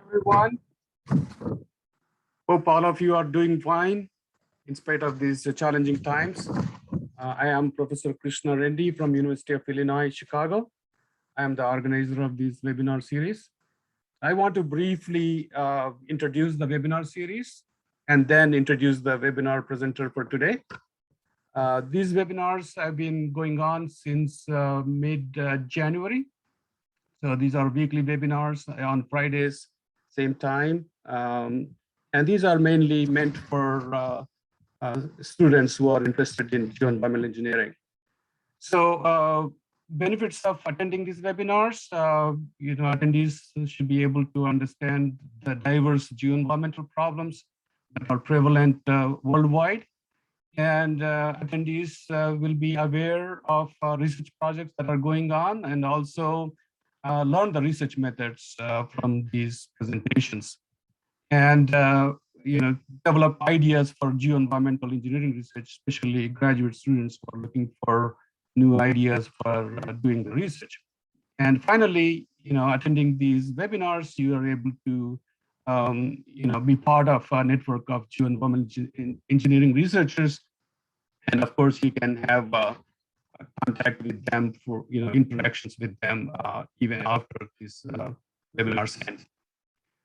everyone. Hope all of you are doing fine in spite of these challenging times. I am Professor Krishna Reddy from University of Illinois, Chicago. I am the organizer of this webinar series. I want to briefly introduce the webinar series and then introduce the webinar presenter for today. These webinars have been going on since mid-January. So these are weekly webinars on Fridays, same time. And these are mainly meant for students who are interested in geoenvironmental engineering. So benefits of attending these webinars, attendees should be able to understand the diverse geoenvironmental problems that are prevalent worldwide. And attendees will be aware of research projects that are going on and also learn the research methods from these presentations. And develop ideas for geoenvironmental engineering research, especially graduate students who are looking for new ideas for doing the research. And finally, attending these webinars, you are able to be part of a network of geoenvironmental engineering researchers. And of course, you can have contact with them for interactions with them even after this webinars end.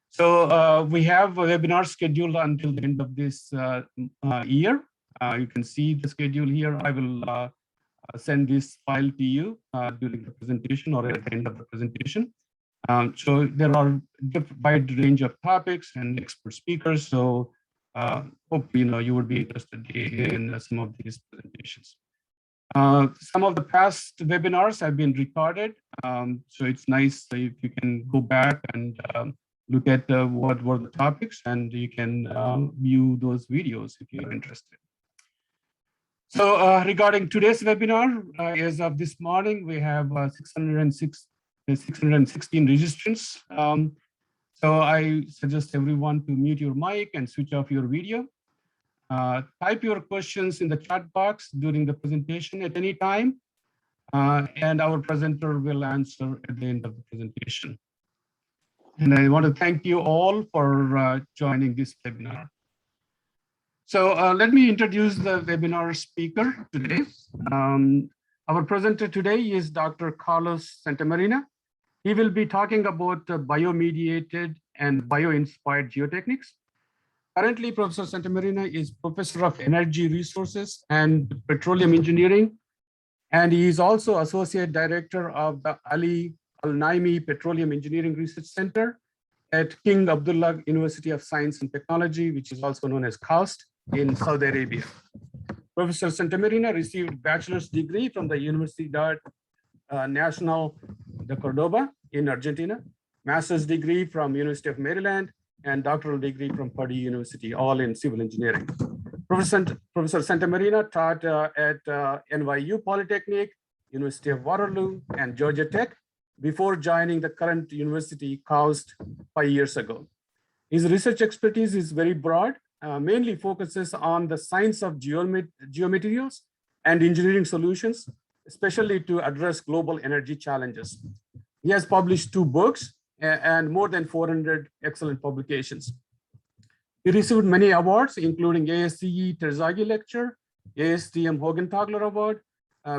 So we have a webinar scheduled until the end of this year. You can see the schedule here. I will send this file to you during the presentation or at the end of the presentation. So there are a wide range of topics and expert speakers. So hope you would be interested in some of these presentations. Some of the past webinars have been recorded. So it's nice if you can go back and look at what were the topics, and you can view those videos if you're interested. So regarding today's webinar, as of this morning, we have 616 registrants. So I suggest everyone to mute your mic and switch off your video. Type your questions in the chat box during the presentation at any time, and our presenter will answer at the end of the presentation. And I want to thank you all for joining this webinar. So let me introduce the webinar speaker today. Our presenter today is Dr. Carlos Santamarina. He will be talking about bio-mediated and bio-inspired geotechniques. Currently, Professor Santamarina is Professor of Energy Resources and Petroleum Engineering, and he is also Associate Director of the Al-Naimi Petroleum Engineering Research Center at King Abdullah University of Science and Technology, which is also known as KAUST in Saudi Arabia. Professor Santamarina received bachelor's degree from the Universidad Nacional de Cordoba in Argentina, master's degree from University of Maryland, and doctoral degree from Purdue University, all in civil engineering. Professor Santamarina taught at NYU Polytechnic, University of Waterloo, and Georgia Tech before joining the current university, KAUST, 5 years ago. His research expertise is very broad, mainly focuses on the science of geomaterials and engineering solutions, especially to address global energy challenges. He has published 2 books and more than 400 excellent publications. He received many awards, including ASCE Terzaghi Lecture, ASTM Hogan-Tagler Award,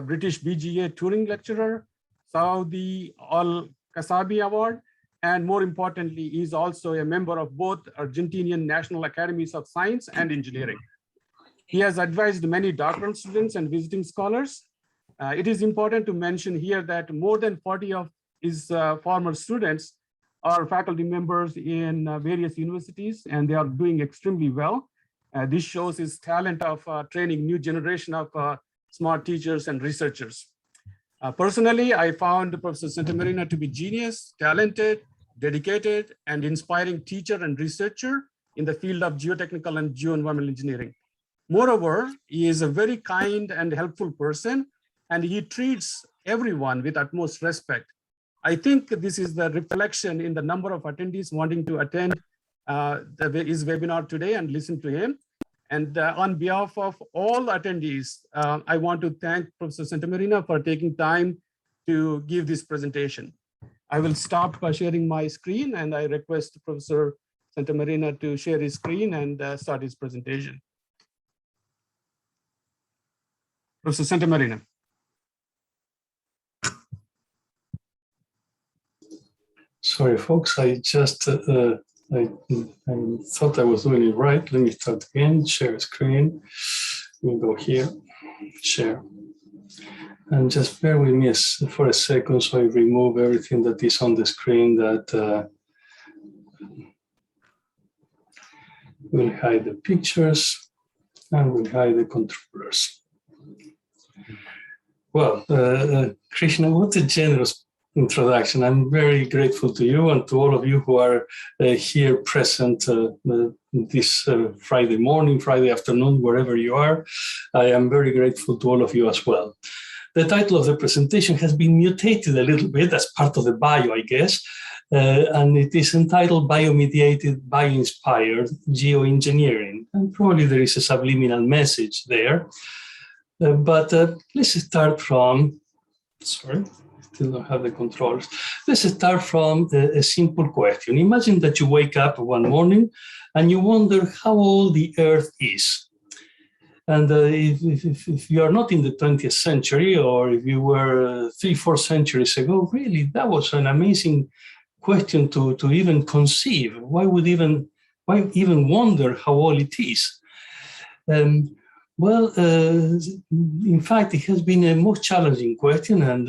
British BGA Turing Lecturer, Saudi Al-Kasabi Award, and more importantly, he is also a member of both Argentinian National Academies of Science and Engineering. He has advised many doctoral students and visiting scholars. It is important to mention here that more than 40 of his former students are faculty members in various universities, and they are doing extremely well. This shows his talent of training new generation of smart teachers and researchers. Personally, I found Professor Santamarina to be genius, talented, dedicated, and inspiring teacher and researcher in the field of geotechnical and geoenvironmental engineering. Moreover, he is a very kind and helpful person, and he treats everyone with utmost respect. I think this is the reflection in the number of attendees wanting to attend his webinar today and listen to him. And on behalf of all attendees, I want to thank Professor Santamarina for taking time to give this presentation. I will stop sharing my screen, and I request Professor Santamarina to share his screen and start his presentation. Professor Santamarina. Sorry, folks, I just I thought I was doing it right. Let me start again, share screen. We'll go here, share. And just bear with me for a second so I remove everything that is on the screen that will hide the pictures and will hide the controllers. Well, Krishna, what a generous introduction. I'm very grateful to you and to all of you who are here present this Friday morning, Friday afternoon, wherever you are. I am very grateful to all of you as well. The title of the presentation has been mutated a little bit as part of the bio, I guess, and it is entitled Bio-mediated, Bio-inspired Geoengineering. And probably there is a subliminal message there. But let's start from, sorry, still don't have the controls. Let's start from a simple question. Imagine that you wake up one morning and you wonder how old the Earth is. And if you are not in the 20th century, or if you were 3-4 centuries ago, really, that was an amazing question to even conceive. Why even wonder how old it is? Well, in fact, it has been a most challenging question. And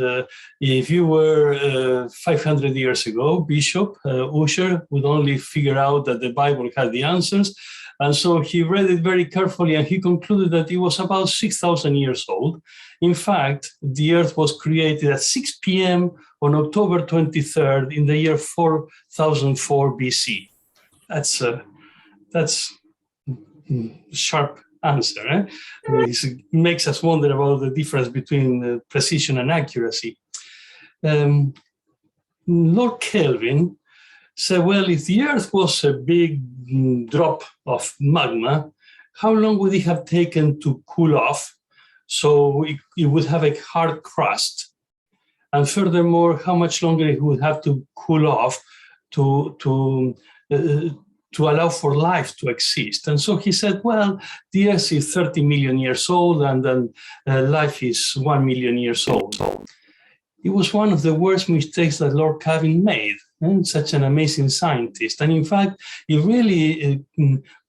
if you were 500 years ago, Bishop Ussher would only figure out that the Bible had the answers. And so he read it very carefully and he concluded that it was about 6,000 years old. In fact, the Earth was created at 6 p.m. on October 23rd in the year 4004 BC. That's sharp answer. Eh? It makes us wonder about the difference between precision and accuracy. Lord Kelvin said, well, if the Earth was a big drop of magma, how long would it have taken to cool off so it would have a hard crust? And furthermore, how much longer it would have to cool off to allow for life to exist? And so he said, well, the Earth is 30 million years old, and then life is 1 million years old. It was one of the worst mistakes that Lord Kelvin made, and such an amazing scientist. And in fact, it really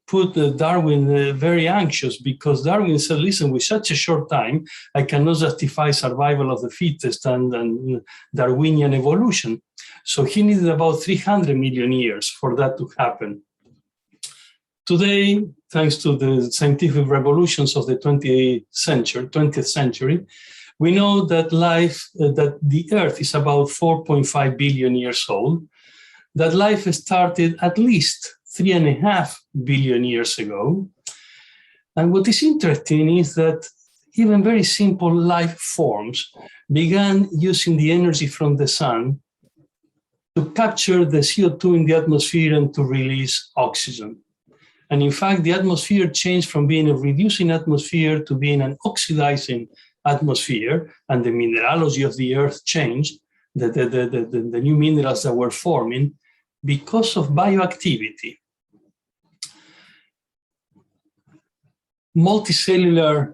put Darwin very anxious, because Darwin said, listen, with such a short time, I cannot justify survival of the fittest and Darwinian evolution. So he needed about 300 million years for that to happen. Today, thanks to the scientific revolutions of the 20th century, we know that that the Earth is about 4.5 billion years old, that life started at least 3.5 billion years ago. And what is interesting is that even very simple life forms began using the energy from the sun to capture the CO2 in the atmosphere and to release oxygen. And in fact, the atmosphere changed from being a reducing atmosphere to being an oxidizing atmosphere, and the mineralogy of the Earth changed, the new minerals that were forming because of bioactivity. Multicellular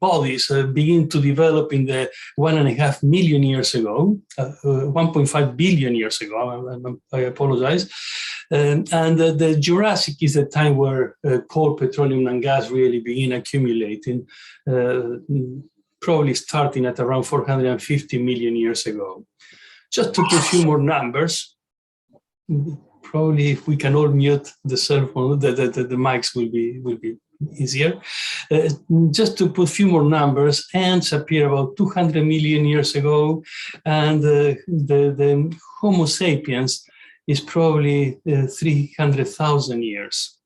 bodies begin to develop in the 1.5 million years ago, 1.5 billion years ago, I apologize. And the Jurassic is the time where coal, petroleum, and gas really begin accumulating, probably starting at around 450 million years ago. Just to put a few more numbers, probably if we can all mute the cell phone, the mics will be easier. Just to put a few more numbers, ants appear about 200 million years ago, and the Homo sapiens is probably 300,000 years.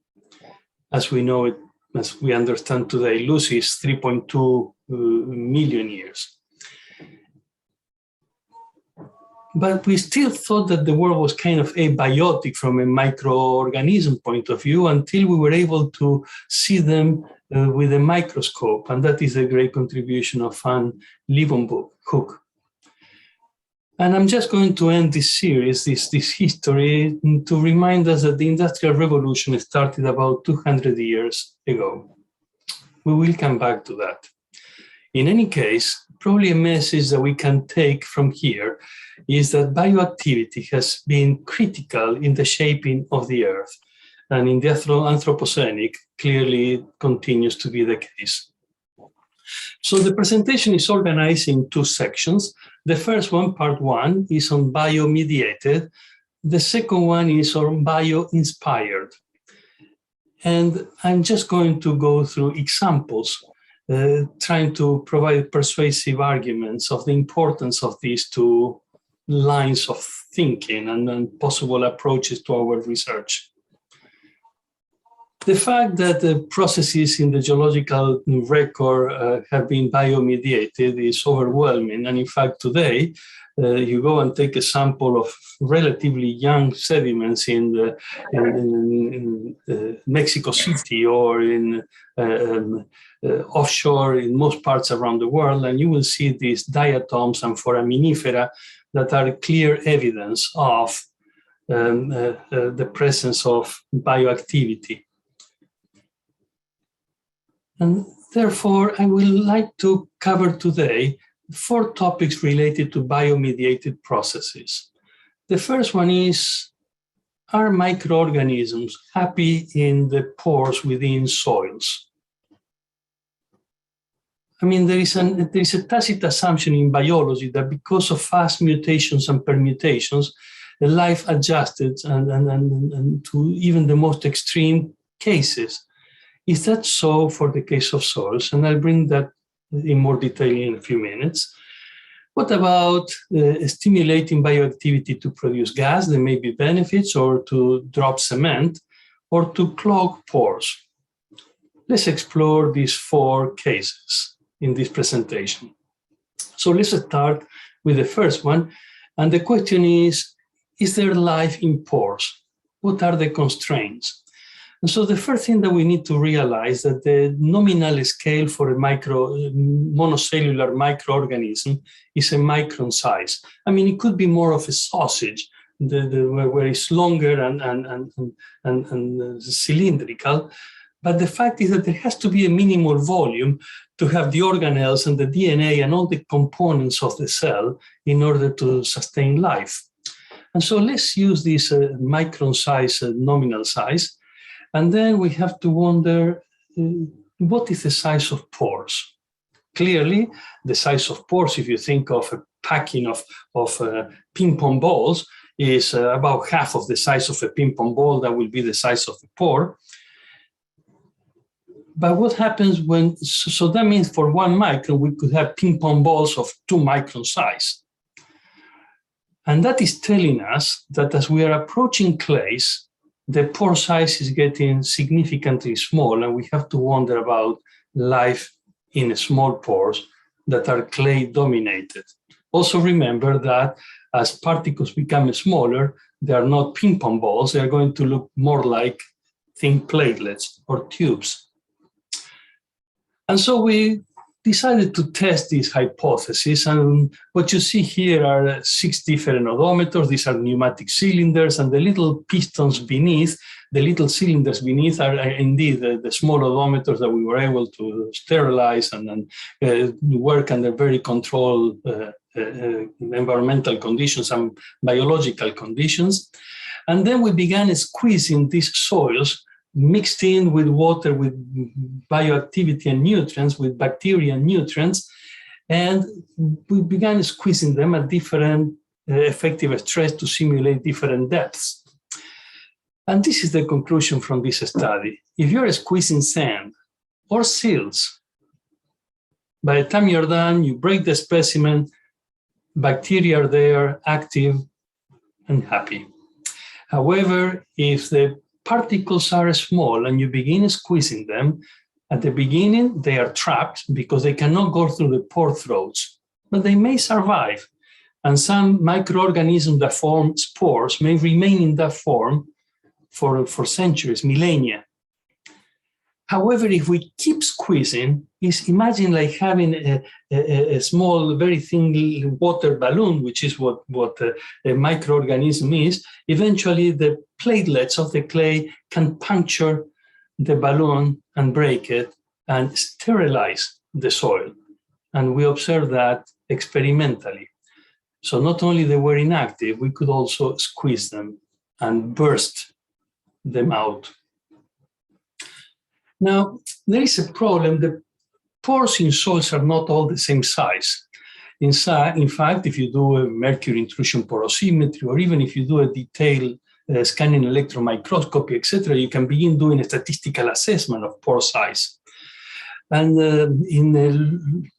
As we know it, as we understand today, Lucy is 3.2 million years. But we still thought that the world was kind of abiotic from a microorganism point of view until we were able to see them with a microscope. And that is a great contribution of Van Leeuwenhoek. And I'm just going to end this series, this history, to remind us that the Industrial Revolution started about 200 years ago. We will come back to that. In any case, probably a message that we can take from here is that bioactivity has been critical in the shaping of the Earth. And in the Anthropocenic, clearly continues to be the case. So the presentation is organized in two sections. The first one, part one, is on bio-mediated. The second one is on bio-inspired. And I'm just going to go through examples, trying to provide persuasive arguments of the importance of these two lines of thinking and possible approaches to our research. The fact that the processes in the geological record have been biomediated is overwhelming. And in fact, today, you go and take a sample of relatively young sediments in Mexico City or in offshore in most parts around the world, and you will see these diatoms and foraminifera that are clear evidence of the presence of bioactivity. And therefore, I would like to cover today 4 topics related to biomediated processes. The first one is, are microorganisms happy in the pores within soils? I mean, there is a tacit assumption in biology that because of fast mutations and permutations, the life adjusted and to even the most extreme cases. Is that so for the case of soils? And I'll bring that in more detail in a few minutes. What about stimulating bioactivity to produce gas? There may be benefits, or to drop cement, or to clog pores. Let's explore these 4 cases in this presentation. So let's start with the first one. And the question is there life in pores? What are the constraints? And so the first thing that we need to realize that the nominal scale for a monocellular microorganism is a micron size. I mean, it could be more of a sausage, where it's longer and cylindrical. But the fact is that there has to be a minimal volume to have the organelles and the DNA and all the components of the cell in order to sustain life. And so let's use this micron size, nominal size. And then we have to wonder, what is the size of pores? Clearly, the size of pores, if you think of a packing of ping pong balls, is about half of the size of a ping pong ball. That will be the size of a pore. But what happens when, so that means for 1 micron, we could have ping pong balls of 2 micron size. And that is telling us that as we are approaching clays, the pore size is getting significantly small, and we have to wonder about life in small pores that are clay dominated. Also remember that as particles become smaller, they are not ping pong balls, they are going to look more like thin platelets or tubes. And so we decided to test this hypothesis, and what you see here are 6 different odometers. These are pneumatic cylinders, and the little pistons beneath, the little cylinders beneath are indeed the small odometers that we were able to sterilize and work under very controlled environmental conditions and biological conditions. And then we began squeezing these soils mixed in with water, with bioactivity and nutrients, with bacteria and nutrients, and we began squeezing them at different effective stress to simulate different depths. And this is the conclusion from this study. If you're squeezing sand or silts, by the time you're done, you break the specimen, bacteria are there, active and happy. However, if the particles are small and you begin squeezing them, at the beginning they are trapped because they cannot go through the pore throats, but they may survive. And some microorganisms that form spores may remain in that form for centuries, millennia. However, if we keep squeezing, imagine like having a small, very thin water balloon, which is what a microorganism is. Eventually, the platelets of the clay can puncture the balloon and break it and sterilize the soil. And we observed that experimentally. So not only they were inactive, we could also squeeze them and burst them out. Now, there is a problem. The pores in soils are not all the same size. In fact, if you do a mercury intrusion porosimetry, or even if you do a detailed scanning electron microscopy, etc., you can begin doing a statistical assessment of pore size. And in a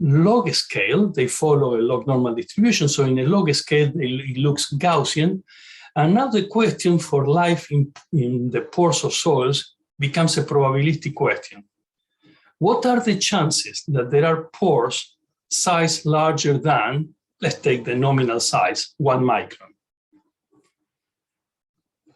log scale, they follow a log normal distribution. So in a log scale, it looks Gaussian. And now the question for life in the pores of soils becomes a probabilistic question. What are the chances that there are pores size larger than, let's take the nominal size, 1 micron?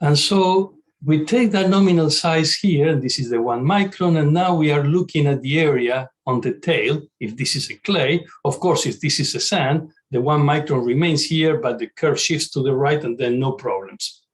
And so we take that nominal size here, and this is the 1 micron, and now we are looking at the area on the tail. If this is a clay, of course, if this is a sand, the 1 micron remains here, but the curve shifts to the right, and then no problems.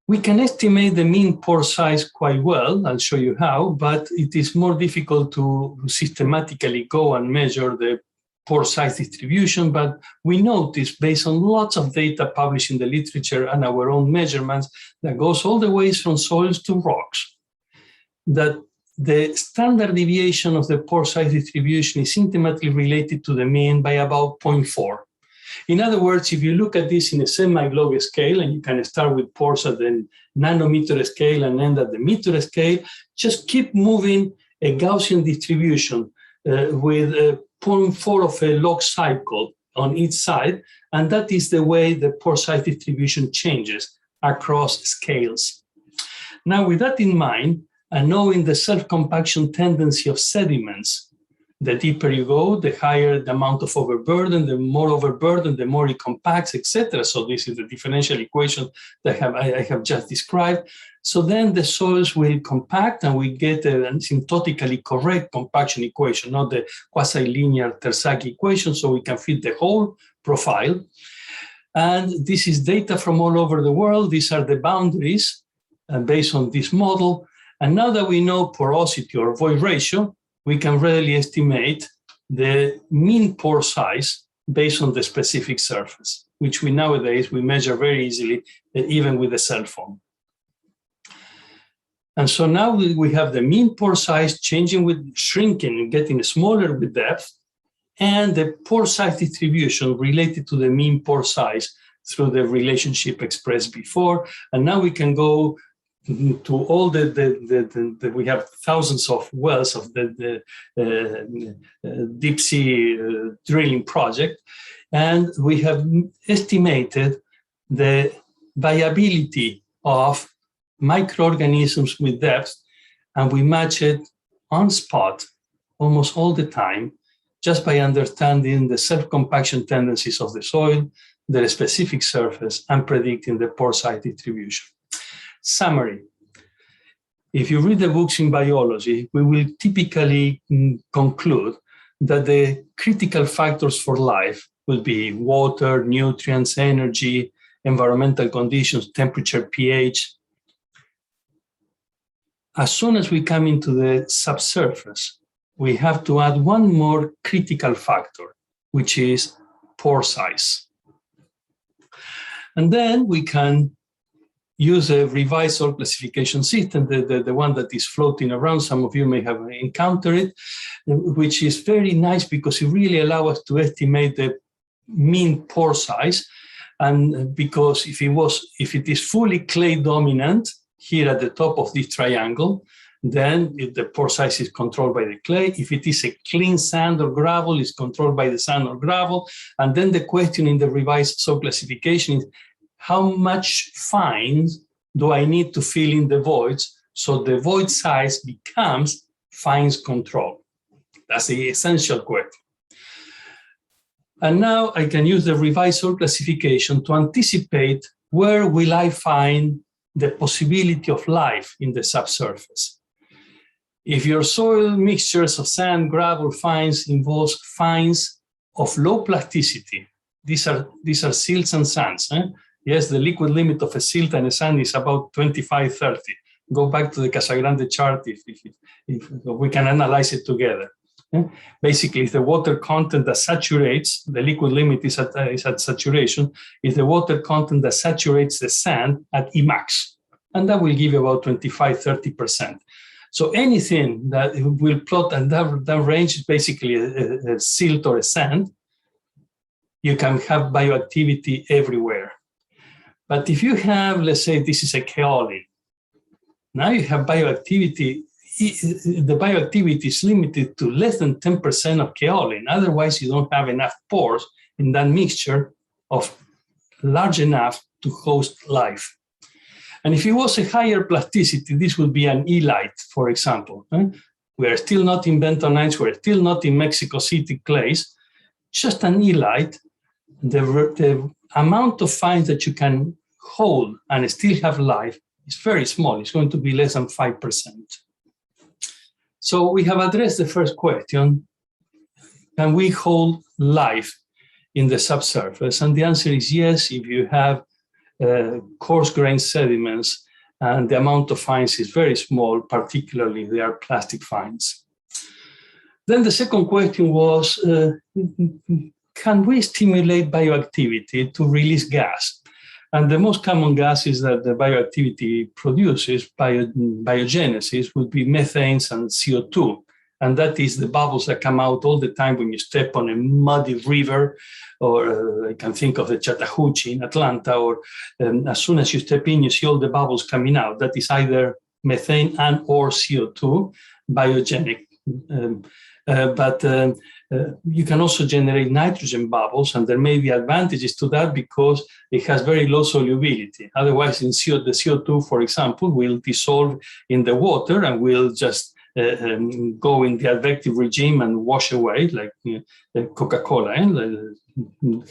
We can estimate the mean pore size quite well. I'll show you how, but it is more difficult to systematically go and measure the pore size distribution. But we notice, based on lots of data published in the literature and our own measurements, that goes all the way from soils to rocks, that the standard deviation of the pore size distribution is intimately related to the mean by about 0.4. In other words, if you look at this in a semi-log scale, and you can start with pores at the nanometer scale and end at the meter scale, just keep moving a Gaussian distribution with a 0.4 of a log cycle on each side, and that is the way the pore size distribution changes across scales. Now, with that in mind, and knowing the self-compaction tendency of sediments, the deeper you go, the higher the amount of overburden, the more overburden, the more it compacts, etc. So this is the differential equation that I have just described. So then the soils will compact, and we get an asymptotically correct compaction equation, not the quasi-linear Terzaghi equation, so we can fit the whole profile. And this is data from all over the world. These are the boundaries based on this model. And now that we know porosity or void ratio, we can readily estimate the mean pore size based on the specific surface, which we nowadays measure very easily, even with a cell phone. And so now we have the mean pore size changing with shrinking and getting smaller with depth, and the pore size distribution related to the mean pore size through the relationship expressed before. And now we can go to all we have thousands of wells of the deep sea drilling project, and we have estimated the viability of microorganisms with depth, and we match it on spot almost all the time just by understanding the self-compaction tendencies of the soil, their specific surface, and predicting the pore size distribution. Summary. If you read the books in biology, we will typically conclude that the critical factors for life will be water, nutrients, energy, environmental conditions, temperature, pH. As soon as we come into the subsurface, we have to add one more critical factor, which is pore size. And then we can use a revised soil classification system, the one that is floating around. Some of you may have encountered it, which is very nice because it really allows us to estimate the mean pore size. And because if it is fully clay dominant here at the top of this triangle, then the pore size is controlled by the clay. If it is a clean sand or gravel, it's controlled by the sand or gravel. And then the question in the revised soil classification is, how much fines do I need to fill in the voids so the void size becomes fines control? That's the essential question. And now I can use the revised soil classification to anticipate where will I find the possibility of life in the subsurface. If your soil mixtures of sand, gravel, fines involves fines of low plasticity, these are silts and sands. Yes, the liquid limit of a silt and a sand is about 25-30. Go back to the Casagrande chart if we can analyze it together. Basically, if the water content that saturates, the liquid limit is at saturation, is the water content that saturates the sand at Emax. And that will give you about 25-30%. So anything that will plot, and that range is basically a silt or a sand, you can have bioactivity everywhere. But if you have, let's say this is a kaolin, now you have bioactivity. The bioactivity is limited to less than 10% of kaolin. Otherwise, you don't have enough pores in that mixture of large enough to host life. And if it was a higher plasticity, this would be an elite, for example. We are still not in bentonites, we're still not in Mexico City clays, just an elite. The amount of fines that you can hold and still have life is very small. It's going to be less than 5%. So we have addressed the first question, can we hold life in the subsurface? And the answer is yes, if you have coarse-grained sediments and the amount of fines is very small, particularly if they are plastic fines. Then the second question was, can we stimulate bioactivity to release gas? And the most common gases that the bioactivity produces, biogenesis, would be methanes and CO2. And that is the bubbles that come out all the time when you step on a muddy river, or I can think of the Chattahoochee in Atlanta, or as soon as you step in, you see all the bubbles coming out. That is either methane and or CO2, biogenic. You can also generate nitrogen bubbles, and there may be advantages to that because it has very low solubility. Otherwise, the CO2, for example, will dissolve in the water and will just go in the advective regime and wash away, like Coca-Cola,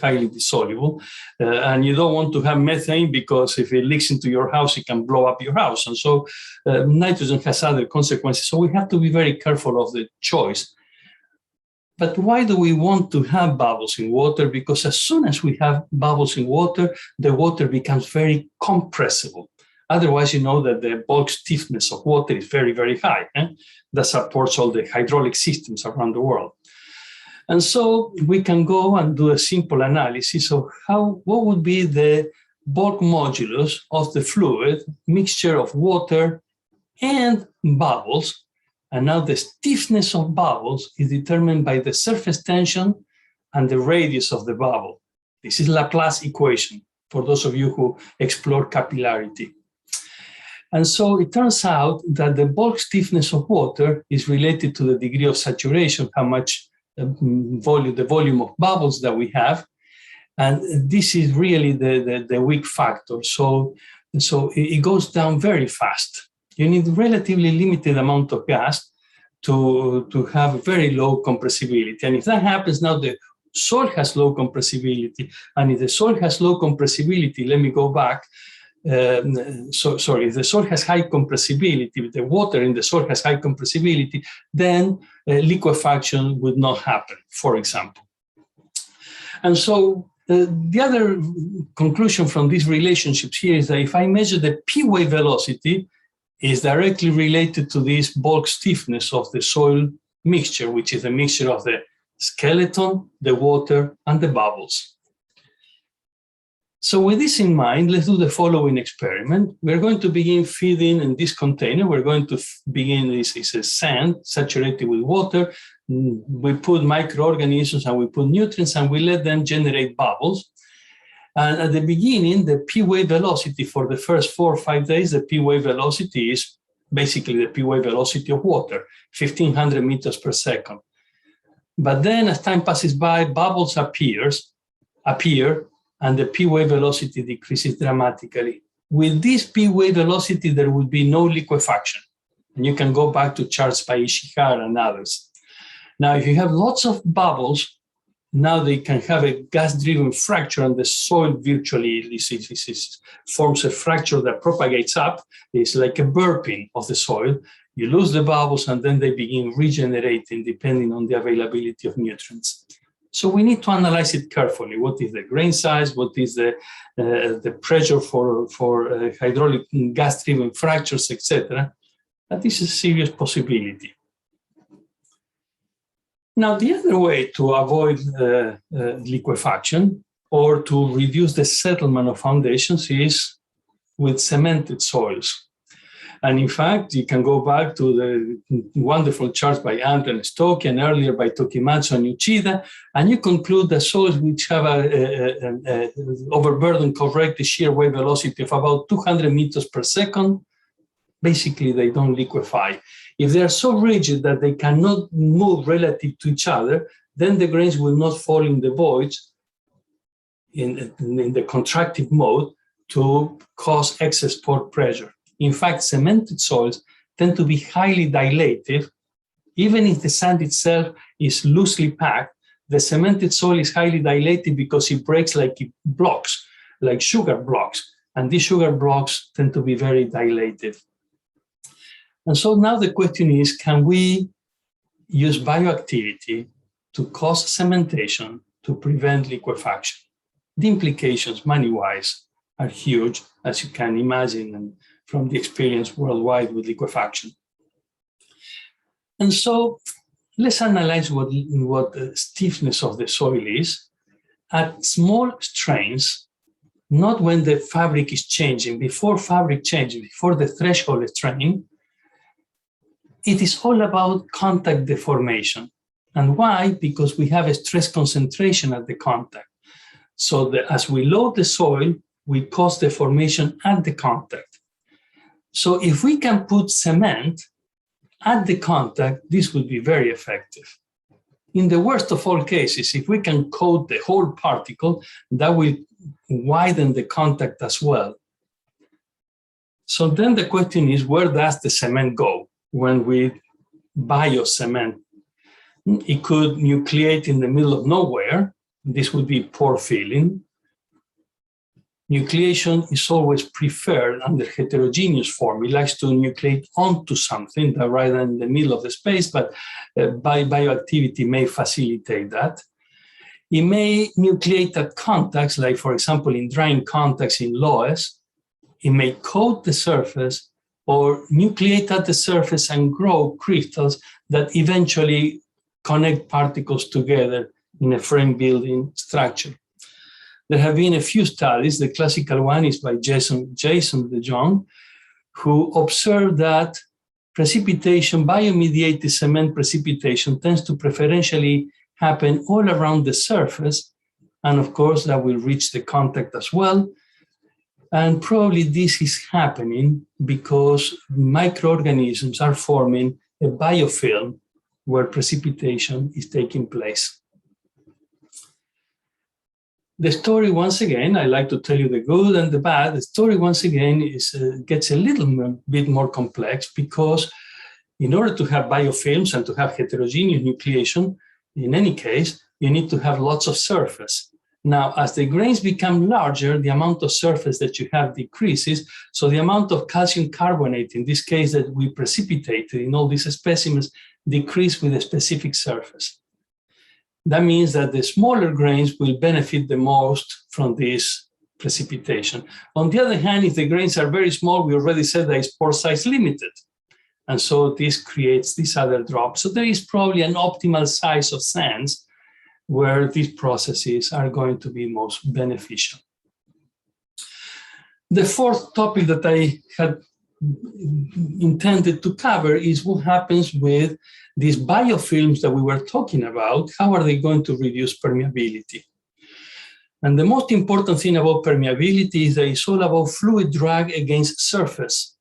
highly dissoluble. And you don't want to have methane because if it leaks into your house, it can blow up your house. And so nitrogen has other consequences. So we have to be very careful of the choice. But why do we want to have bubbles in water? Because as soon as we have bubbles in water, the water becomes very compressible. Otherwise, you know that the bulk stiffness of water is very, very high. That supports all the hydraulic systems around the world. And so we can go and do a simple analysis of what would be the bulk modulus of the fluid mixture of water and bubbles. And now the stiffness of bubbles is determined by the surface tension and the radius of the bubble. This is Laplace equation for those of you who explore capillarity. And so it turns out that the bulk stiffness of water is related to the degree of saturation, how much the volume of bubbles that we have. And this is really the weak factor. So it goes down very fast. You need relatively limited amount of gas to have very low compressibility. And if that happens, now the soil has low compressibility. And if the soil has low compressibility, let me go back. If the soil has high compressibility, if the water in the soil has high compressibility, then liquefaction would not happen, for example. And so the other conclusion from these relationships here is that if I measure the P-wave velocity, is directly related to this bulk stiffness of the soil mixture, which is a mixture of the skeleton, the water, and the bubbles. So with this in mind, let's do the following experiment. We're going to begin feeding in this container. We're going to begin, this is a sand saturated with water. We put microorganisms and we put nutrients and we let them generate bubbles. And at the beginning, the P-wave velocity for the first 4 or 5 days, the P-wave velocity is basically the P-wave velocity of water, 1,500 meters per second. But then as time passes by, bubbles appear, and the P-wave velocity decreases dramatically. With this P-wave velocity, there will be no liquefaction. And you can go back to charts by Ishihara and others. Now, if you have lots of bubbles, now they can have a gas-driven fracture, and the soil virtually forms a fracture that propagates up. It's like a burping of the soil. You lose the bubbles, and then they begin regenerating depending on the availability of nutrients. So we need to analyze it carefully. What is the grain size? What is the pressure for hydraulic gas-driven fractures, etc.? That is a serious possibility. Now, the other way to avoid liquefaction or to reduce the settlement of foundations is with cemented soils. And in fact, you can go back to the wonderful charts by Ant and Stokey, and earlier by Tokimatsu and Uchida, and you conclude that soils which have a overburden corrected shear wave velocity of about 200 meters per second, basically they don't liquefy. If they are so rigid that they cannot move relative to each other, then the grains will not fall in the voids in the contractive mode to cause excess pore pressure. In fact, cemented soils tend to be highly dilative. Even if the sand itself is loosely packed, the cemented soil is highly dilated because it breaks like blocks, like sugar blocks. And these sugar blocks tend to be very dilative. And so now the question is, can we use bioactivity to cause cementation to prevent liquefaction? The implications, money-wise, are huge, as you can imagine, and from the experience worldwide with liquefaction. And so let's analyze what the stiffness of the soil is at small strains, not when the fabric is changing. Before fabric changing, before the threshold strain, it is all about contact deformation. And why? Because we have a stress concentration at the contact. So as we load the soil, we cause deformation at the contact. So if we can put cement at the contact, this would be very effective. In the worst of all cases, if we can coat the whole particle, that will widen the contact as well. So then the question is, where does the cement go when we bio-cement? It could nucleate in the middle of nowhere. This would be pore filling. Nucleation is always preferred under heterogeneous form. It likes to nucleate onto something rather than in the middle of the space, but bioactivity may facilitate that. It may nucleate at contacts, like for example, in drying contacts in loess. It may coat the surface or nucleate at the surface and grow crystals that eventually connect particles together in a frame building structure. There have been a few studies. The classical one is by Jason de Jong, who observed that precipitation, bio-mediated cement precipitation, tends to preferentially happen all around the surface. And of course, that will reach the contact as well. And probably this is happening because microorganisms are forming a biofilm where precipitation is taking place. The story, once again, I like to tell you the good and the bad. The story, once again, gets a little bit more complex because in order to have biofilms and to have heterogeneous nucleation, in any case, you need to have lots of surface. Now, as the grains become larger, the amount of surface that you have decreases. So the amount of calcium carbonate, in this case, that we precipitated in all these specimens, decrease with a specific surface. That means that the smaller grains will benefit the most from this precipitation. On the other hand, if the grains are very small, we already said that it's pore size limited. And so this creates this other drop. So there is probably an optimal size of sands where these processes are going to be most beneficial. The fourth topic that I had intended to cover is what happens with these biofilms that we were talking about. How are they going to reduce permeability? And the most important thing about permeability is that it's all about fluid drag against surface.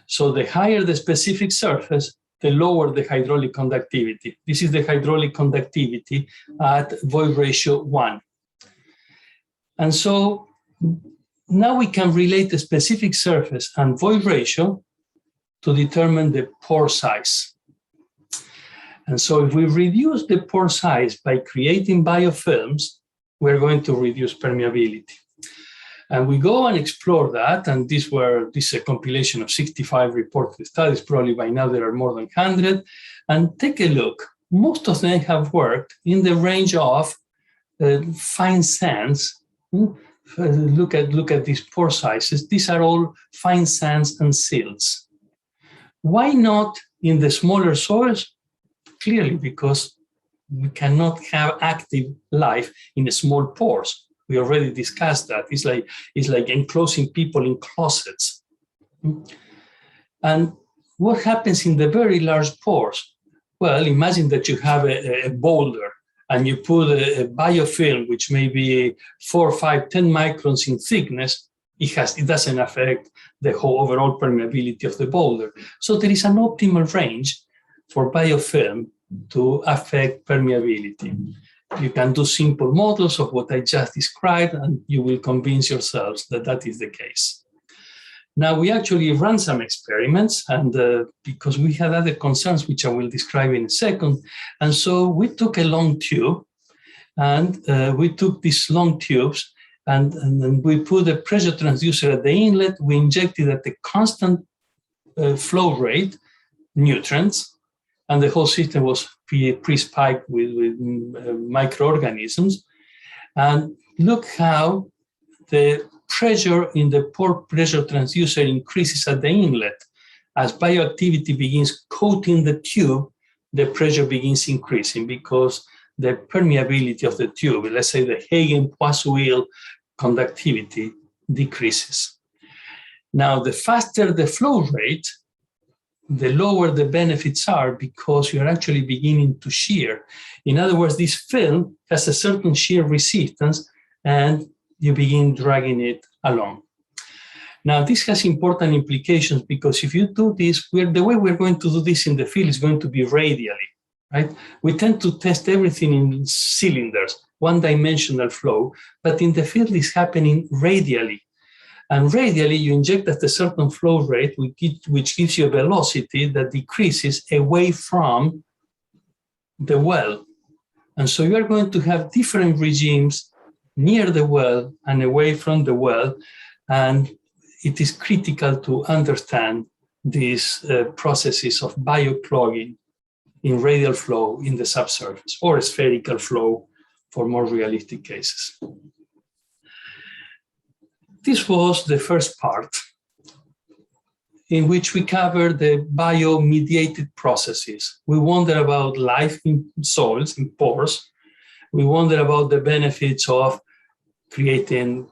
So the higher the specific surface, the lower the hydraulic conductivity. This is the hydraulic conductivity at void ratio 1. And so now we can relate the specific surface and void ratio to determine the pore size. And so if we reduce the pore size by creating biofilms, we're going to reduce permeability. And we go and explore that, and this is a compilation of 65 reported studies. Probably by now there are more than 100. And take a look. Most of them have worked in the range of fine sands. Look at these pore sizes. These are all fine sands and silts. Why not in the smaller soils? Clearly, because we cannot have active life in small pores. We already discussed that. It's like enclosing people in closets. And what happens in the very large pores? Well, imagine that you have a boulder and you put a biofilm, which may be 4, 5, 10 microns in thickness. It doesn't affect the whole overall permeability of the boulder. So there is an optimal range for biofilm to affect permeability. You can do simple models of what I just described, and you will convince yourselves that that is the case. Now, we actually ran some experiments, and because we had other concerns, which I will describe in a second. And so we took a long tube, and we took these long tubes, and then we put a pressure transducer at the inlet. We injected at a constant flow rate nutrients, and the whole system was pre-spiked with microorganisms. And look how the pressure in the pore pressure transducer increases at the inlet. As bioactivity begins coating the tube, the pressure begins increasing because the permeability of the tube, let's say the Hagen-Poiseuille conductivity, decreases. Now, the faster the flow rate, the lower the benefits are, because you're actually beginning to shear. In other words, this film has a certain shear resistance, and you begin dragging it along. Now, this has important implications, because if you do this, the way we're going to do this in the field is going to be radially, right? We tend to test everything in cylinders, one-dimensional flow, but in the field it's happening radially. And radially, you inject at a certain flow rate, which gives you a velocity that decreases away from the well. And so you are going to have different regimes near the well and away from the well. And it is critical to understand these processes of bioclogging in radial flow in the subsurface, or spherical flow for more realistic cases. This was the first part, in which we covered the bio-mediated processes. We wondered about life in soils, in pores. We wondered about the benefits of creating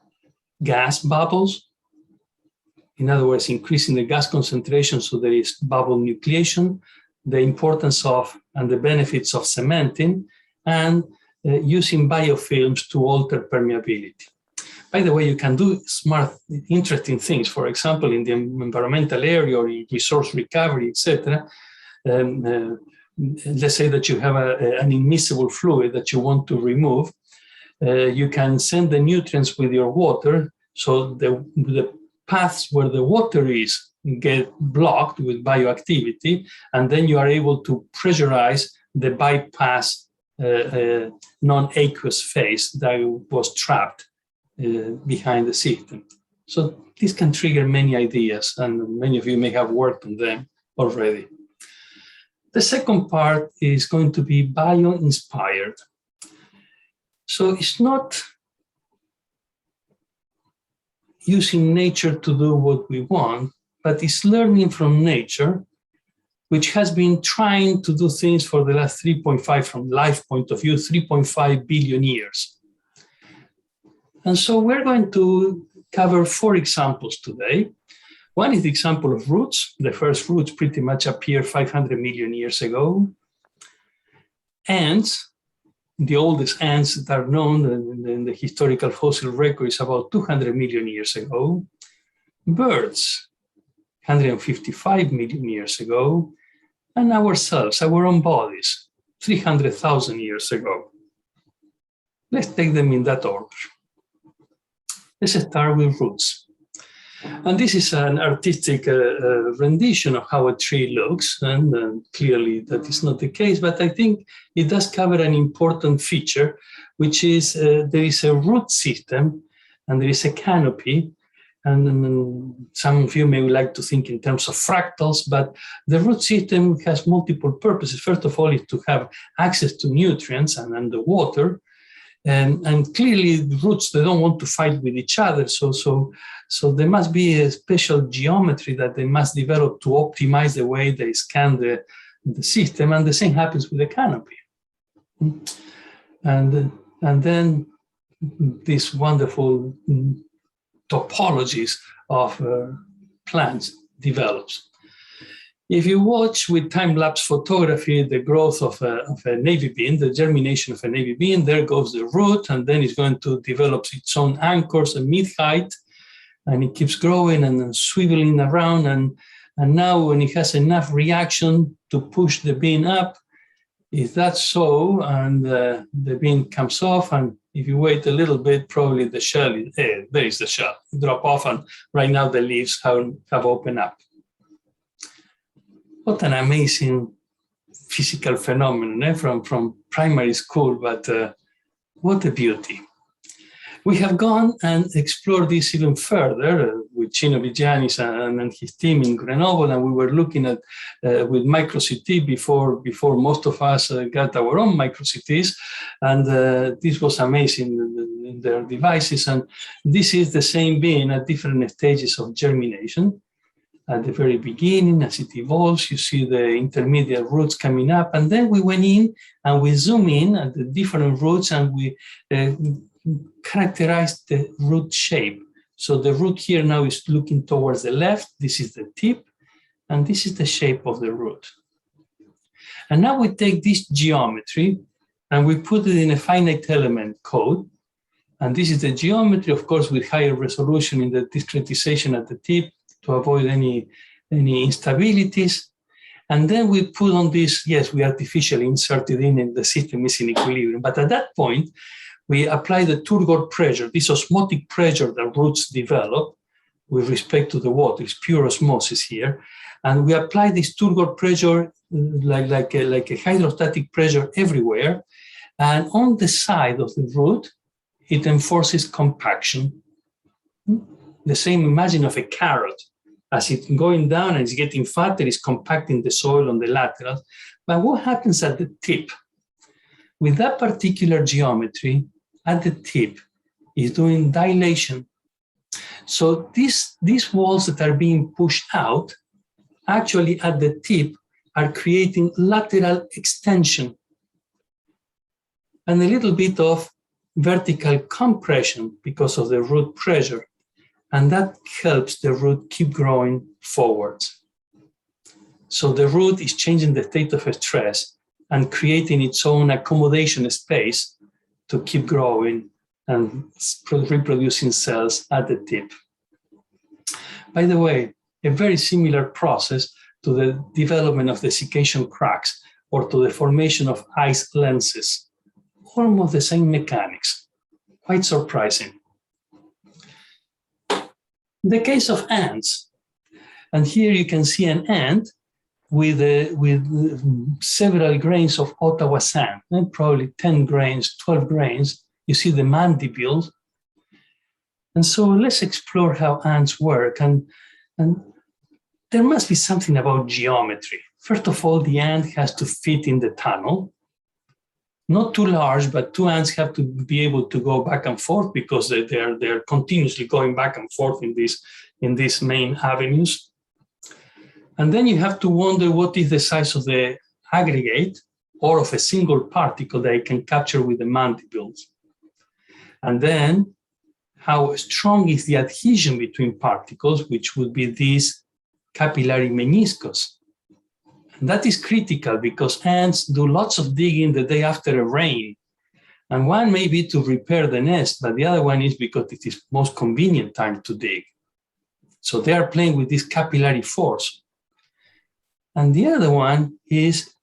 gas bubbles. In other words, increasing the gas concentration so there is bubble nucleation, the importance of and the benefits of cementing, and using biofilms to alter permeability. By the way, you can do smart, interesting things. For example, in the environmental area or in resource recovery, etc. Let's say that you have an immiscible fluid that you want to remove. You can send the nutrients with your water, so the paths where the water is get blocked with bioactivity, and then you are able to pressurize the bypass non-aqueous phase that was trapped behind the system. So this can trigger many ideas, and many of you may have worked on them already. The second part is going to be bio-inspired. So it's not using nature to do what we want, but it's learning from nature, which has been trying to do things for the last 3.5, from life point of view, 3.5 billion years. And so we're going to cover 4 examples today. One is the example of roots. The first roots pretty much appeared 500 million years ago. Ants, the oldest ants that are known in the historical fossil record is about 200 million years ago. Birds, 155 million years ago. And ourselves, our own bodies, 300,000 years ago. Let's take them in that order. Let's start with roots. And this is an artistic rendition of how a tree looks, and clearly that is not the case, but I think it does cover an important feature, which is there is a root system and there is a canopy, and some of you may like to think in terms of fractals, but the root system has multiple purposes. First of all, is to have access to nutrients and the water. And clearly, the roots, they don't want to fight with each other. So there must be a special geometry that they must develop to optimize the way they scan the system. And the same happens with the canopy. And then these wonderful topologies of plants develops. If you watch with time-lapse photography the growth of a navy bean, the germination of a navy bean, there goes the root, and then it's going to develop its own anchors at mid-height, and it keeps growing and then swiveling around, and now when it has enough reaction to push the bean up, if that's so, and the bean comes off, and if you wait a little bit, probably the shell, there is the shell, drop off, and right now the leaves have opened up. What an amazing physical phenomenon from primary school, but what a beauty. We have gone and explored this even further with Cino Vigianis and his team in Grenoble, and we were looking at with micro-CT before most of us got our own micro-CTs, and this was amazing in their devices. And this is the same bean at different stages of germination. At the very beginning, as it evolves, you see the intermediate roots coming up, and then we went in and we zoom in at the different roots, and we characterized the root shape. So the root here now is looking towards the left. This is the tip, and this is the shape of the root. And now we take this geometry and we put it in a finite element code. And this is the geometry, of course, with higher resolution in the discretization at the tip to avoid any instabilities. And then we put on this, yes, we artificially inserted in the system is in equilibrium. But at that point, we apply the turgor pressure, this osmotic pressure that roots develop with respect to the water. It's pure osmosis here. And we apply this turgor pressure like a hydrostatic pressure everywhere. And on the side of the root, it enforces compaction. The same, imagine of a carrot. As it's going down and it's getting fatter, it's compacting the soil on the laterals. But what happens at the tip? With that particular geometry, at the tip, is doing dilation. So these walls that are being pushed out, actually at the tip, are creating lateral extension and a little bit of vertical compression because of the root pressure. And that helps the root keep growing forwards. So the root is changing the state of stress and creating its own accommodation space to keep growing and reproducing cells at the tip. By the way, a very similar process to the development of desiccation cracks or to the formation of ice lenses. Almost the same mechanics, quite surprising. The case of ants, and here you can see an ant with several grains of Ottawa sand, and probably 10 grains, 12 grains. You see the mandibles. And so let's explore how ants work. And there must be something about geometry. First of all, the ant has to fit in the tunnel. Not too large, but two ants have to be able to go back and forth because they're continuously going back and forth in these main avenues. And then you have to wonder what is the size of the aggregate or of a single particle that it can capture with the mandibles. And then how strong is the adhesion between particles, which would be this capillary meniscus. And that is critical because ants do lots of digging the day after a rain. And one may be to repair the nest, but the other one is because it is most convenient time to dig. So they are playing with this capillary force. And the other one is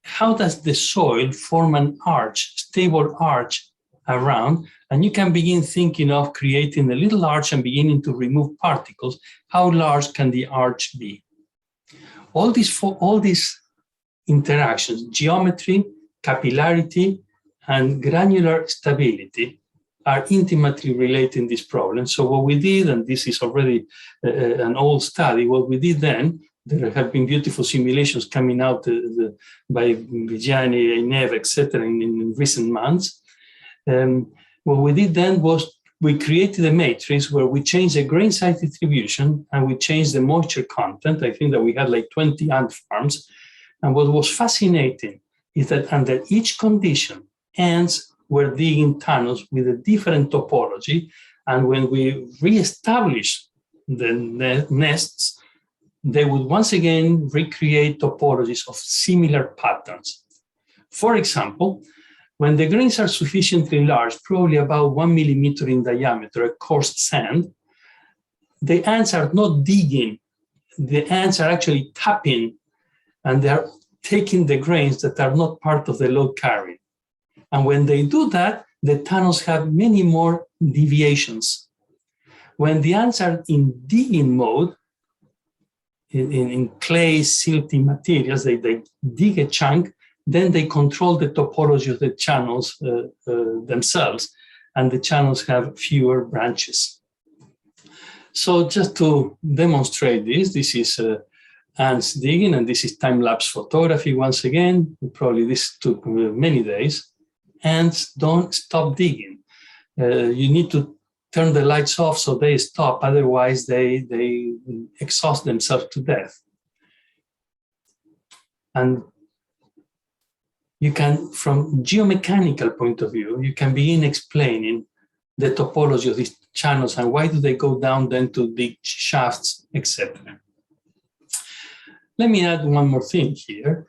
how does the soil form an arch, stable arch around, and you can begin thinking of creating a little arch and beginning to remove particles. How large can the arch be? All these interactions, geometry, capillarity, and granular stability, are intimately related in this problem. So what we did, and this is already an old study, what we did then, there have been beautiful simulations coming out by Vigiani, Inev, etc. in recent months. What we did then was we created a matrix where we changed the grain size distribution and we changed the moisture content. I think that we had like 20 ant farms. And what was fascinating is that under each condition, ants were digging tunnels with a different topology. And when we reestablished the nests, they would once again recreate topologies of similar patterns. For example, when the grains are sufficiently large, probably about 1 millimeter in diameter, a coarse sand, the ants are not digging. The ants are actually tapping, and they're taking the grains that are not part of the load carrying. And when they do that, the tunnels have many more deviations. When the ants are in digging mode, in clay, silty materials, they dig a chunk, then they control the topology of the channels themselves, and the channels have fewer branches. So just to demonstrate this is ants digging, and this is time-lapse photography once again. Probably this took many days. Ants don't stop digging. You need to turn the lights off so they stop, otherwise they exhaust themselves to death. And you can, from geomechanical point of view, you can begin explaining the topology of these channels and why do they go down then to big shafts, etc. Let me add one more thing here.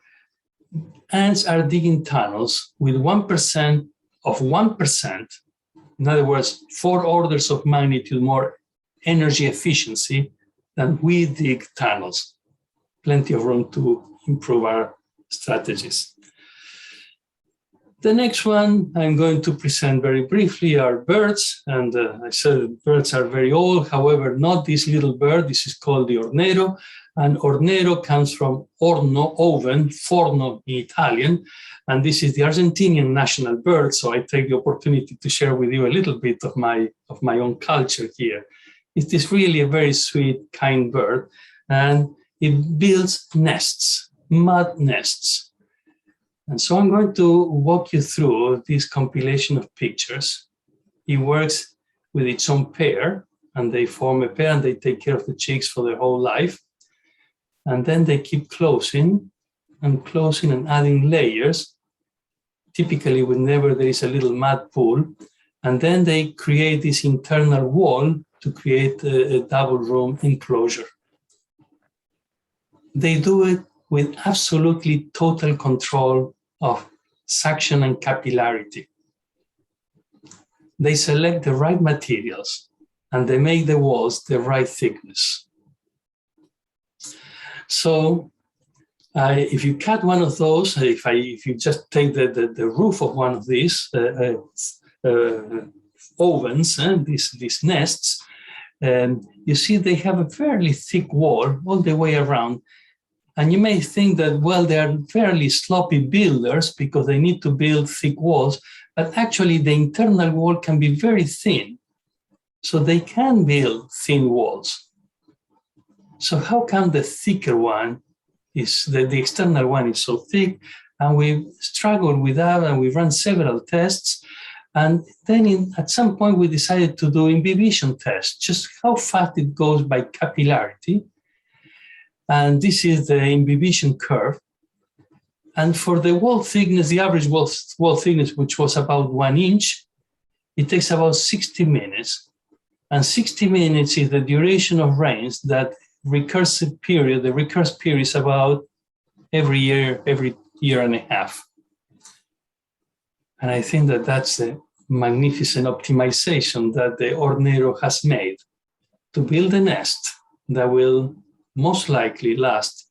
Ants are digging tunnels with 1% of 1%, in other words, 4 orders of magnitude more energy efficiency than we dig tunnels. Plenty of room to improve our strategies. The next one I'm going to present very briefly are birds. And I said birds are very old, however, not this little bird. This is called the ornero. And ornero comes from orno, oven, forno in Italian. And this is the Argentinian national bird. So I take the opportunity to share with you a little bit of my own culture here. It is really a very sweet, kind bird. And it builds nests, mud nests. And so I'm going to walk you through this compilation of pictures. It works with its own pair, and they form a pair and they take care of the chicks for their whole life. And then they keep closing and adding layers, typically whenever there is a little mud pool. And then they create this internal wall to create a double room enclosure. They do it with absolutely total control of suction and capillarity. They select the right materials and they make the walls the right thickness. So if you cut one of those, if you just take the roof of one of these ovens, these nests, you see they have a fairly thick wall all the way around. And you may think that, well, they are fairly sloppy builders because they need to build thick walls, but actually the internal wall can be very thin. So they can build thin walls. So how come the thicker one is, the external one is so thick? And we struggled with that and we ran several tests. And then at some point we decided to do imbibition tests, just how fast it goes by capillarity. And this is the imbibition curve. And for the wall thickness, the average wall thickness, which was about 1 inch, it takes about 60 minutes. And 60 minutes is the duration of rains that recursive period, the recursive period is about every year and a half. And I think that that's a magnificent optimization that the ornero has made to build a nest that will most likely last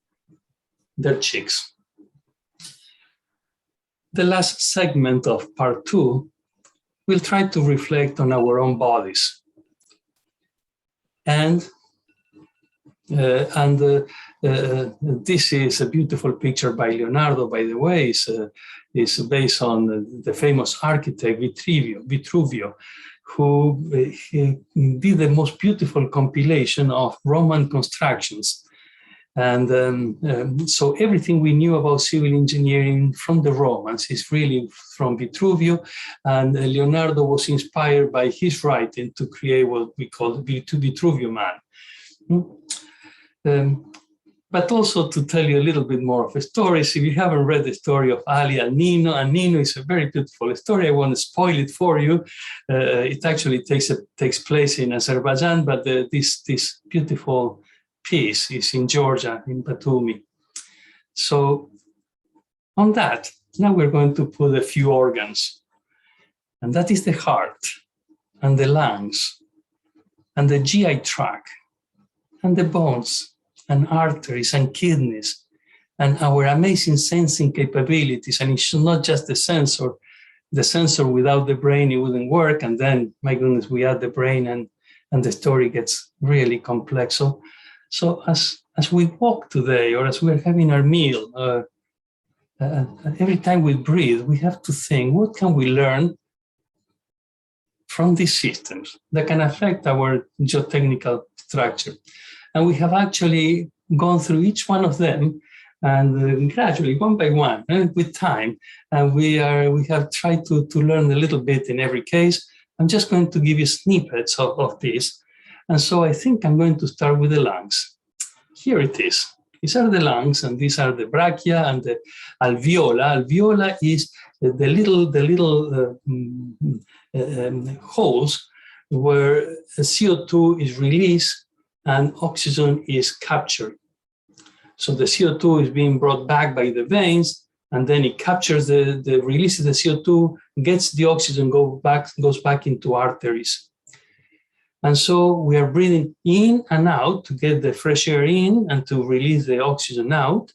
their chicks. The last segment of part 2 we'll try to reflect on our own bodies. And this is a beautiful picture by Leonardo, by the way. It's based on the famous architect Vitruvio, who did the most beautiful compilation of Roman constructions. And so everything we knew about civil engineering from the Romans is really from Vitruvio, and Leonardo was inspired by his writing to create what we call the Vitruvio man. But also to tell you a little bit more of a story. So if you haven't read the story of Ali and Nino is a very beautiful story. I won't spoil it for you. It actually takes place in Azerbaijan, but this beautiful piece is in Georgia, in Batumi. So on that, now we're going to put a few organs. And that is the heart, and the lungs, and the GI tract, and the bones, and arteries, and kidneys, and our amazing sensing capabilities. And it's not just the sensor. The sensor without the brain, it wouldn't work. And then, my goodness, we add the brain, and the story gets really complex. So as we walk today, or as we're having our meal, every time we breathe, we have to think, what can we learn from these systems that can affect our geotechnical structure? And we have actually gone through each one of them, and gradually, one by one, with time, and we have tried to learn a little bit in every case. I'm just going to give you snippets of this. And so I think I'm going to start with the lungs. Here it is. These are the lungs, and these are the brachia and the alveola. Alveola is the little holes where CO2 is released and oxygen is captured. So the CO2 is being brought back by the veins, and then it captures releases the CO2, gets the oxygen, goes back into arteries. And so we are breathing in and out to get the fresh air in and to release the oxygen out.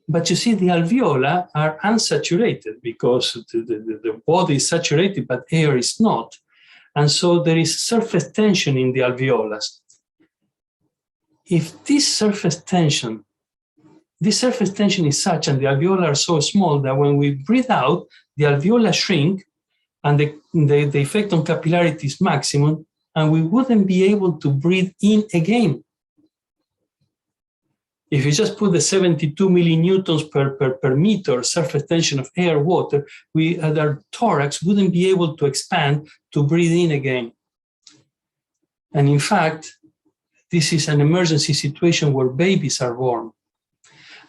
But you see, the alveoli are unsaturated because the body is saturated, but air is not. And so there is surface tension in the alveolus. If this surface tension is such, and the alveoli are so small that when we breathe out, the alveoli shrink, and the effect on capillarity is maximum, and we wouldn't be able to breathe in again. If you just put the 72 millinewtons per meter surface tension of air, water, our thorax wouldn't be able to expand to breathe in again. And in fact, this is an emergency situation where babies are born.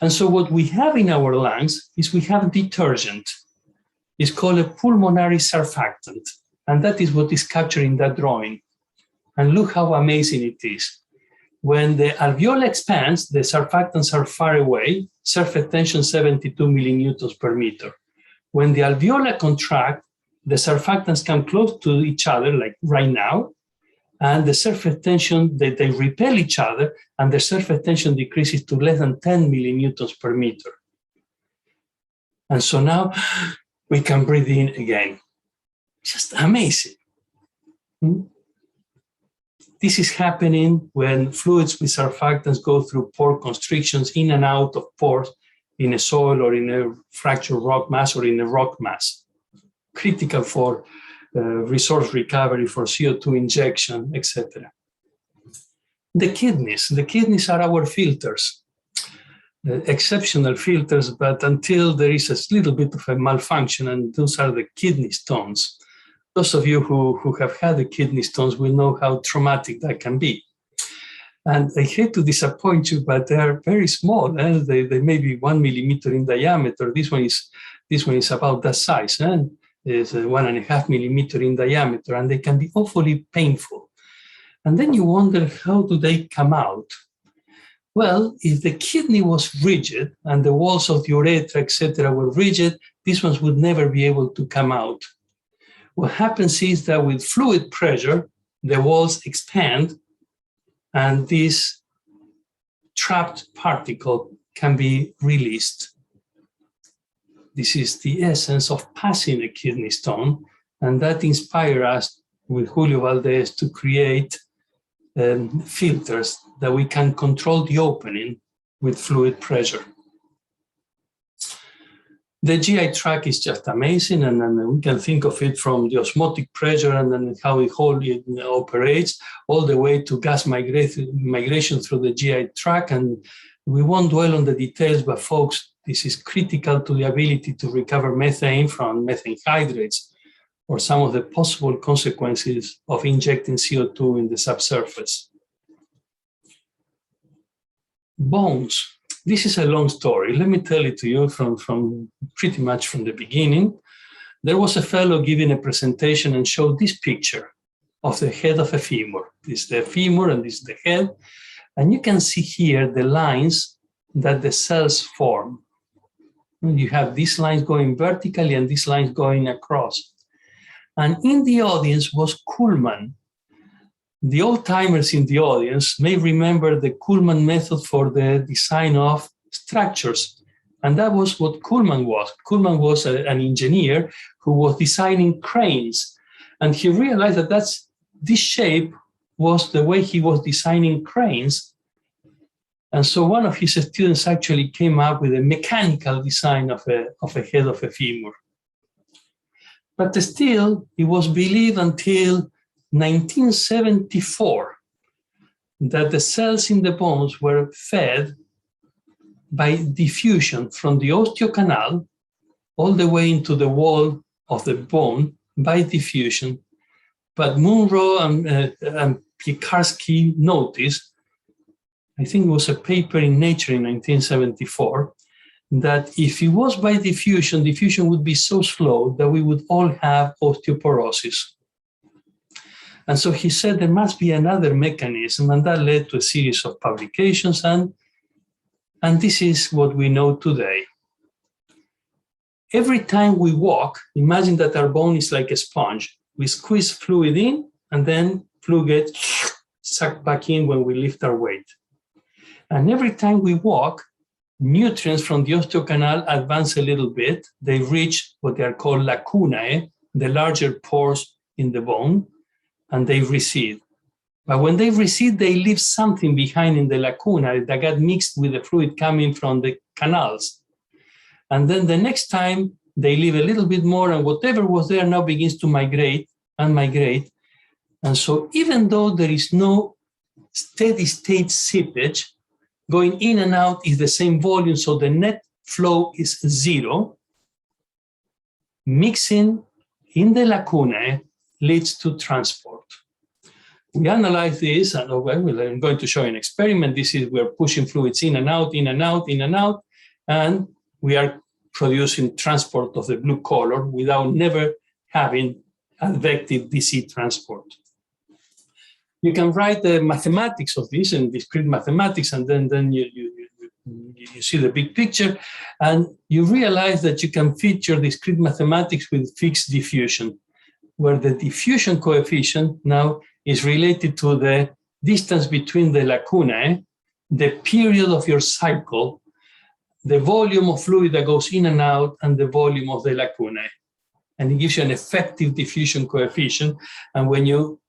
And so what we have in our lungs is we have detergent. It's called a pulmonary surfactant. And that is what is captured in that drawing. And look how amazing it is. When the alveoli expands, the surfactants are far away, surface tension 72 millinewtons per meter. When the alveoli contract, the surfactants come close to each other, like right now, and the surface tension, they repel each other, and the surface tension decreases to less than 10 millinewtons per meter. And so now we can breathe in again. Just amazing. This is happening when fluids with surfactants go through pore constrictions in and out of pores in a soil or in a fractured rock mass or in a rock mass. Critical for resource recovery, for CO2 injection, etc. The kidneys are our filters, exceptional filters, but until there is a little bit of a malfunction, and those are the kidney stones. Those of you who have had the kidney stones will know how traumatic that can be. And I hate to disappoint you, but they are very small. They may be 1 millimeter in diameter. This one is about that size. It's 1.5 millimeter in diameter, and they can be awfully painful. And then you wonder, how do they come out? Well, if the kidney was rigid and the walls of the urethra, etc., were rigid, these ones would never be able to come out. What happens is that with fluid pressure, the walls expand, and this trapped particle can be released. This is the essence of passing a kidney stone, and that inspired us with Julio Valdez to create filters that we can control the opening with fluid pressure. The GI tract is just amazing, and then we can think of it from the osmotic pressure and then how it operates, all the way to gas migration through the GI tract. And we won't dwell on the details, but folks, this is critical to the ability to recover methane from methane hydrates, or some of the possible consequences of injecting CO2 in the subsurface. Bones. This is a long story. Let me tell it to you from pretty much from the beginning. There was a fellow giving a presentation and showed this picture of the head of a femur. This is the femur and this is the head. And you can see here the lines that the cells form. You have these lines going vertically and these lines going across. And in the audience was Kuhlmann. The old-timers in the audience may remember the Kuhlmann method for the design of structures. And that was what Kuhlmann was. Kuhlmann was an engineer who was designing cranes. And he realized that this shape was the way he was designing cranes. And so one of his students actually came up with a mechanical design of a head of a femur. But still, it was believed until 1974 that the cells in the bones were fed by diffusion from the osteocanal all the way into the wall of the bone by diffusion. But Munro and Piekarski noticed, I think it was a paper in Nature in 1974, that if it was by diffusion, diffusion would be so slow that we would all have osteoporosis. And so he said there must be another mechanism, and that led to a series of publications, and this is what we know today. Every time we walk, imagine that our bone is like a sponge. We squeeze fluid in, and then fluid gets sucked back in when we lift our weight. And every time we walk, nutrients from the osteocanal advance a little bit. They reach what they are called lacunae, the larger pores in the bone, and they recede. But when they recede, they leave something behind in the lacuna that got mixed with the fluid coming from the canals. And then the next time, they leave a little bit more, and whatever was there now begins to migrate and migrate. And so even though there is no steady state seepage, going in and out is the same volume, so the net flow is zero. Mixing in the lacunae leads to transport. We analyze this, and I'm going to show you an experiment. This is, we're pushing fluids in and out, in and out, in and out, and we are producing transport of the blue color without never having advective DC transport. You can write the mathematics of this in discrete mathematics, and then you see the big picture, and you realize that you can feature discrete mathematics with fixed diffusion, where the diffusion coefficient now is related to the distance between the lacunae, the period of your cycle, the volume of fluid that goes in and out, and the volume of the lacunae. And it gives you an effective diffusion coefficient. And when you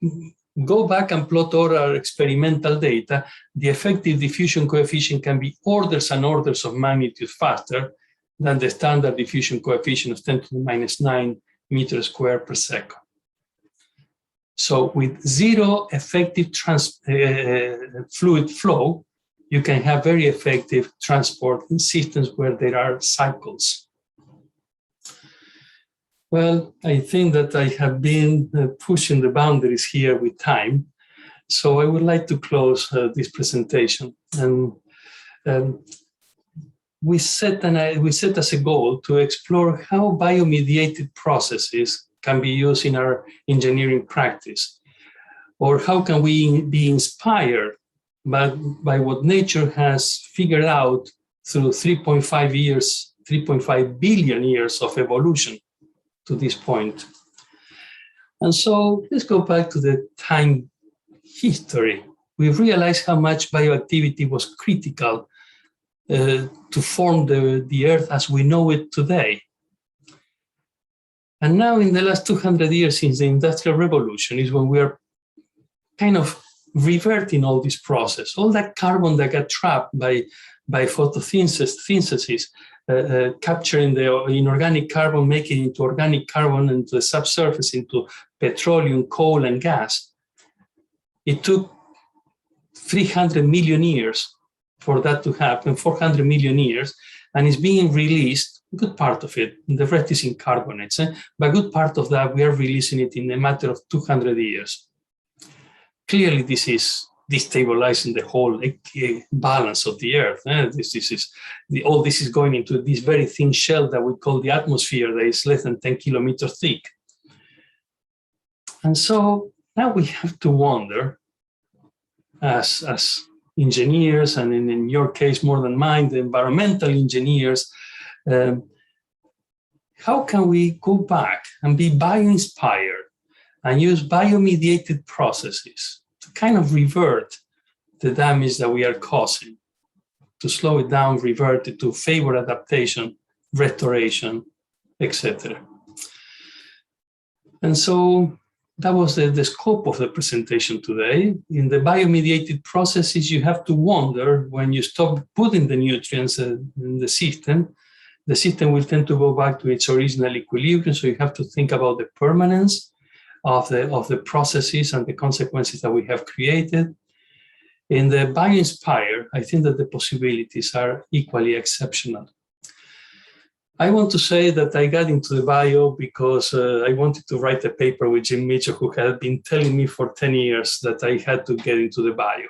go back and plot all our experimental data, the effective diffusion coefficient can be orders and orders of magnitude faster than the standard diffusion coefficient of 10 to the minus 9 meters squared per second. So with zero effective fluid flow, you can have very effective transport in systems where there are cycles. Well, I think that I have been pushing the boundaries here with time. So I would like to close this presentation. And we set as a goal to explore how bio-mediated processes can be used in our engineering practice, or how can we be inspired by what nature has figured out through 3.5 billion years of evolution to this point. And so let's go back to the time history. We realized how much bioactivity was critical to form the Earth as we know it today. And now in the last 200 years since the Industrial Revolution is when we are kind of reverting all this process, all that carbon that got trapped by photosynthesis, capturing the inorganic carbon, making it into organic carbon into the subsurface, into petroleum, coal, and gas. It took 300 million years for that to happen, 400 million years, and it's being released, a good part of it, the rest is in carbonates, but a good part of that, we are releasing it in a matter of 200 years. Clearly, this is destabilizing the whole balance of the Earth. All this is going into this very thin shell that we call the atmosphere that is less than 10 kilometers thick. And so now we have to wonder, as engineers, and in your case more than mine, the environmental engineers, how can we go back and be bio-inspired and use bio-mediated processes to kind of revert the damage that we are causing, to slow it down, revert it, to favor adaptation, restoration, etc. And so that was the scope of the presentation today. In the bio-mediated processes, you have to wonder, when you stop putting the nutrients in the system will tend to go back to its original equilibrium. So you have to think about the permanence of the processes and the consequences that we have created. In the bio-inspired, I think that the possibilities are equally exceptional. I want to say that I got into the bio because I wanted to write a paper with Jim Mitchell, who had been telling me for 10 years that I had to get into the bio.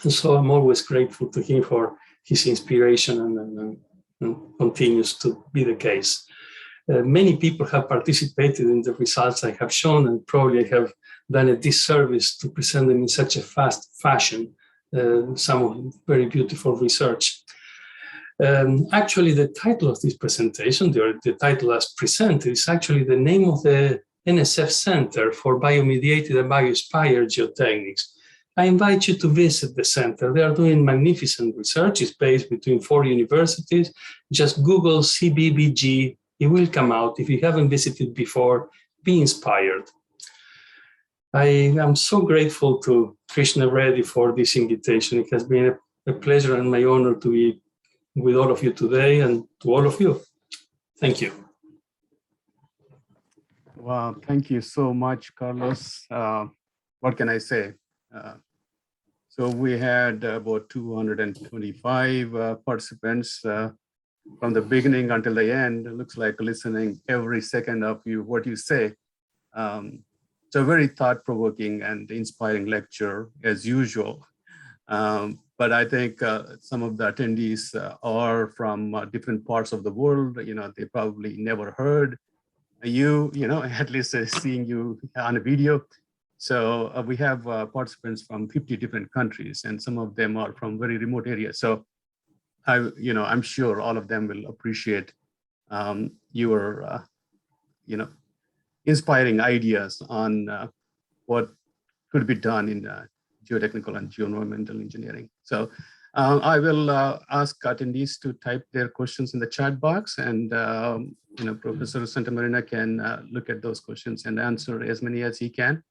And so I'm always grateful to him for his inspiration, and continues to be the case. Many people have participated in the results I have shown, and probably I have done a disservice to present them in such a fast fashion, some of very beautiful research. Actually, the title of this presentation, the title as presented, is actually the name of the NSF Center for Bio-mediated and Bio-inspired Geotechnics. I invite you to visit the center. They are doing magnificent research. It's based between 4 universities. Just Google CBBG. It will come out. If you haven't visited before, be inspired. I am so grateful to Krishna Reddy for this invitation. It has been a pleasure and my honor to be with all of you today, and to all of you. Thank you. Wow, thank you so much, Carlos. What can I say? So we had about 225 participants from the beginning until the end. It looks like listening every second of what you say. It's a very thought-provoking and inspiring lecture, as usual. But I think some of the attendees are from different parts of the world. They probably never heard you, at least seeing you on a video. So we have participants from 50 different countries, and some of them are from very remote areas. So I'm sure all of them will appreciate your, inspiring ideas on what could be done in geotechnical and geoenvironmental engineering. So I will ask attendees to type their questions in the chat box, and Professor Santamarina can look at those questions and answer as many as he can.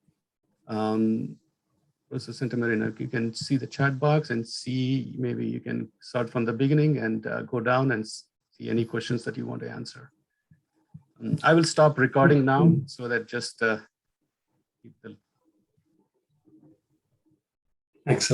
Professor Santamarina, if you can see the chat box and see, maybe you can start from the beginning and go down and see any questions that you want to answer. I will stop recording now so that just keep the Excellent.